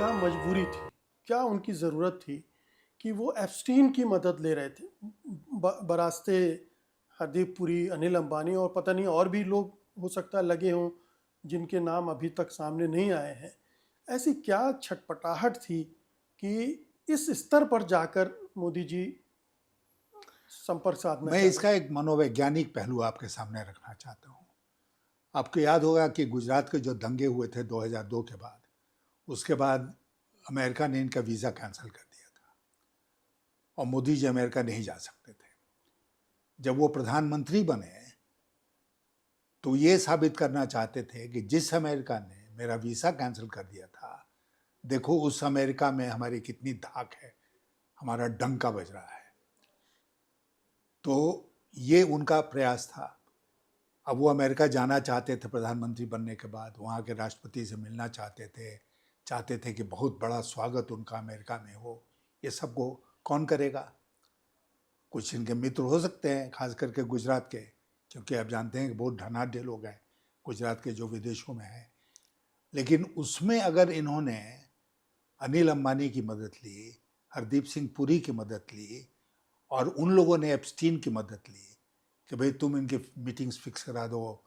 क्या मजबूरी थी, क्या उनकी ज़रूरत थी कि वो एप्स्टीन की मदद ले रहे थे बरास्ते हरदीप पुरी, अनिल अंबानी और पता नहीं और भी लोग हो सकता है लगे हों जिनके नाम अभी तक सामने नहीं आए हैं। ऐसी क्या छटपटाहट थी कि इस स्तर पर जाकर मोदी जी संपर्क साधना मैं चाह इसका एक मनोवैज्ञानिक पहलू आपके सामने रखना चाहता हूँ। आपको याद होगा कि गुजरात के जो दंगे हुए थे 2002 के बाद, उसके बाद अमेरिका ने इनका वीज़ा कैंसिल कर दिया था और मोदी जी अमेरिका नहीं जा सकते थे। जब वो प्रधानमंत्री बने तो ये साबित करना चाहते थे कि जिस अमेरिका ने मेरा वीज़ा कैंसिल कर दिया था, देखो उस अमेरिका में हमारी कितनी धाक है, हमारा डंका बज रहा है। तो ये उनका प्रयास था। अब वो अमेरिका जाना चाहते थे प्रधानमंत्री बनने के बाद, वहाँ के राष्ट्रपति से मिलना चाहते थे कि बहुत बड़ा स्वागत उनका अमेरिका में हो। ये सब को कौन करेगा? कुछ इनके मित्र हो सकते हैं, खास करके गुजरात के, क्योंकि आप जानते हैं कि बहुत धनाढ्य लोग हैं गुजरात के जो विदेशों में हैं। लेकिन उसमें अगर इन्होंने अनिल अंबानी की मदद ली, हरदीप सिंह पुरी की मदद ली और उन लोगों ने एप्स्टीन की मदद ली कि भाई तुम इनके मीटिंग्स फिक्स करा दो।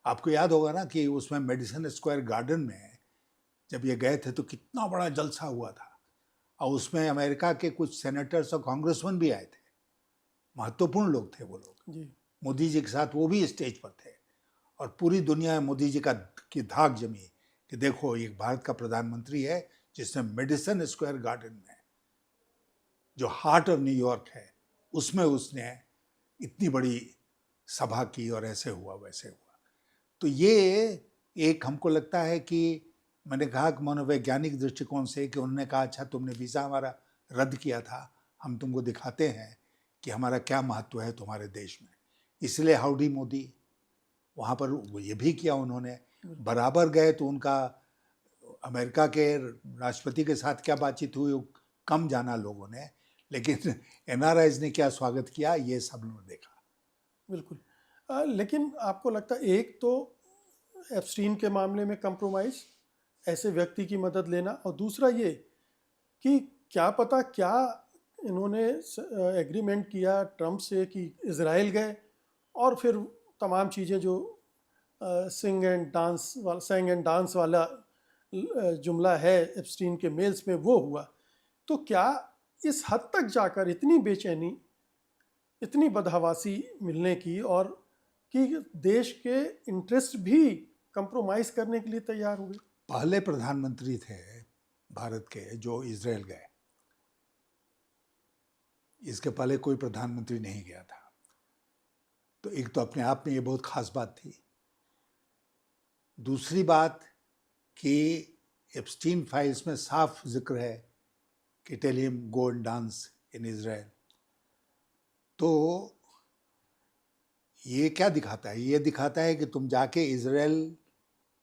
आपको याद होगा ना कि उसमें मेडिसन स्क्वायर गार्डन में जब ये गए थे तो कितना बड़ा जलसा हुआ था और उसमें अमेरिका के कुछ सेनेटर्स और कांग्रेसमैन भी आए थे, महत्वपूर्ण लोग थे वो लोग जी। मोदी जी के साथ, वो भी स्टेज पर थे और पूरी दुनिया में मोदी जी की धाक जमी कि देखो ये भारत का प्रधानमंत्री है जिसने मेडिसन स्क्वायर गार्डन में, जो हार्ट ऑफ न्यूयॉर्क है, उसमें उसने इतनी बड़ी सभा की और ऐसे हुआ वैसे हुआ। तो ये एक हमको लगता है कि मैंने कहा कि मनोवैज्ञानिक दृष्टिकोण से कि उन्होंने कहा अच्छा तुमने वीज़ा हमारा रद्द किया था, हम तुमको दिखाते हैं कि हमारा क्या महत्व है तुम्हारे देश में। इसलिए हाउडी मोदी वहाँ पर वो ये भी किया उन्होंने, बराबर गए तो उनका अमेरिका के राष्ट्रपति के साथ क्या बातचीत हुई कम जाना लोगों ने, लेकिन एनआरआईज ने क्या स्वागत किया ये सब लोगों ने देखा। बिल्कुल। लेकिन आपको लगता है एक तो एप्स्टीन के मामले में कंप्रोमाइज़, ऐसे व्यक्ति की मदद लेना, और दूसरा ये कि क्या पता क्या इन्होंने एग्रीमेंट किया ट्रम्प से कि इज़राइल गए और फिर तमाम चीज़ें जो सिंग एंड डांस वाला जुमला है एप्स्टीन के मेल्स में वो हुआ। तो क्या इस हद तक जाकर इतनी बेचैनी, इतनी बदहवासी मिलने की और कि देश के इंटरेस्ट भी कंप्रोमाइज़ करने के लिए तैयार हुए? पहले प्रधानमंत्री थे भारत के जो इजराइल गए, इसके पहले कोई प्रधानमंत्री नहीं गया था। तो एक तो अपने आप में ये बहुत खास बात थी। दूसरी बात कि एप्स्टीन फाइल्स में साफ जिक्र है कि tell him go and dance in Israel. तो ये क्या दिखाता है? ये दिखाता है कि तुम जाके इजराइल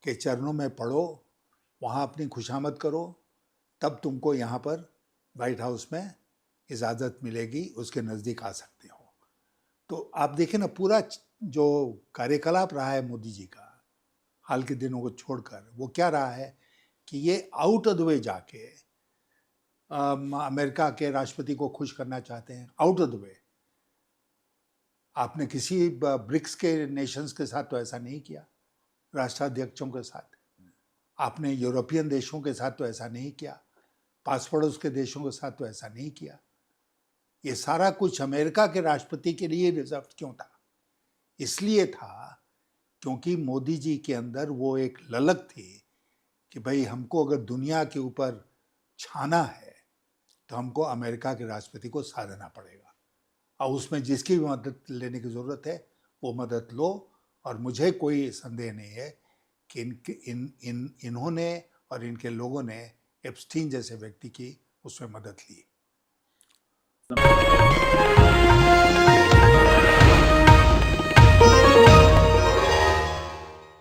के चरणों में पढ़ो, वहाँ अपनी खुशामद करो, तब तुमको यहाँ पर वाइट हाउस में इजाज़त मिलेगी, उसके नज़दीक आ सकते हो। तो आप देखें ना, पूरा जो कार्यकलाप रहा है मोदी जी का हाल के दिनों को छोड़कर, वो क्या रहा है कि ये आउट ऑफ द वे जाके अमेरिका के राष्ट्रपति को खुश करना चाहते हैं, आउट ऑफ द वे। आपने किसी ब्रिक्स के नेशंस के साथ तो ऐसा नहीं किया, राष्ट्राध्यक्षों के साथ। आपने यूरोपियन देशों के साथ तो ऐसा नहीं किया, पास पड़ोस के देशों के साथ तो ऐसा नहीं किया। ये सारा कुछ अमेरिका के राष्ट्रपति के लिए रिजर्व क्यों था? इसलिए था क्योंकि मोदी जी के अंदर वो एक ललक थी कि भाई हमको अगर दुनिया के ऊपर छाना है तो हमको अमेरिका के राष्ट्रपति को साधना पड़ेगा, और उसमें जिसकी भी मदद लेने की ज़रूरत है वो मदद लो। और मुझे कोई संदेह नहीं है कि इन्होंने और इनके लोगों ने एप्स्टीन जैसे व्यक्ति की उसमें मदद ली।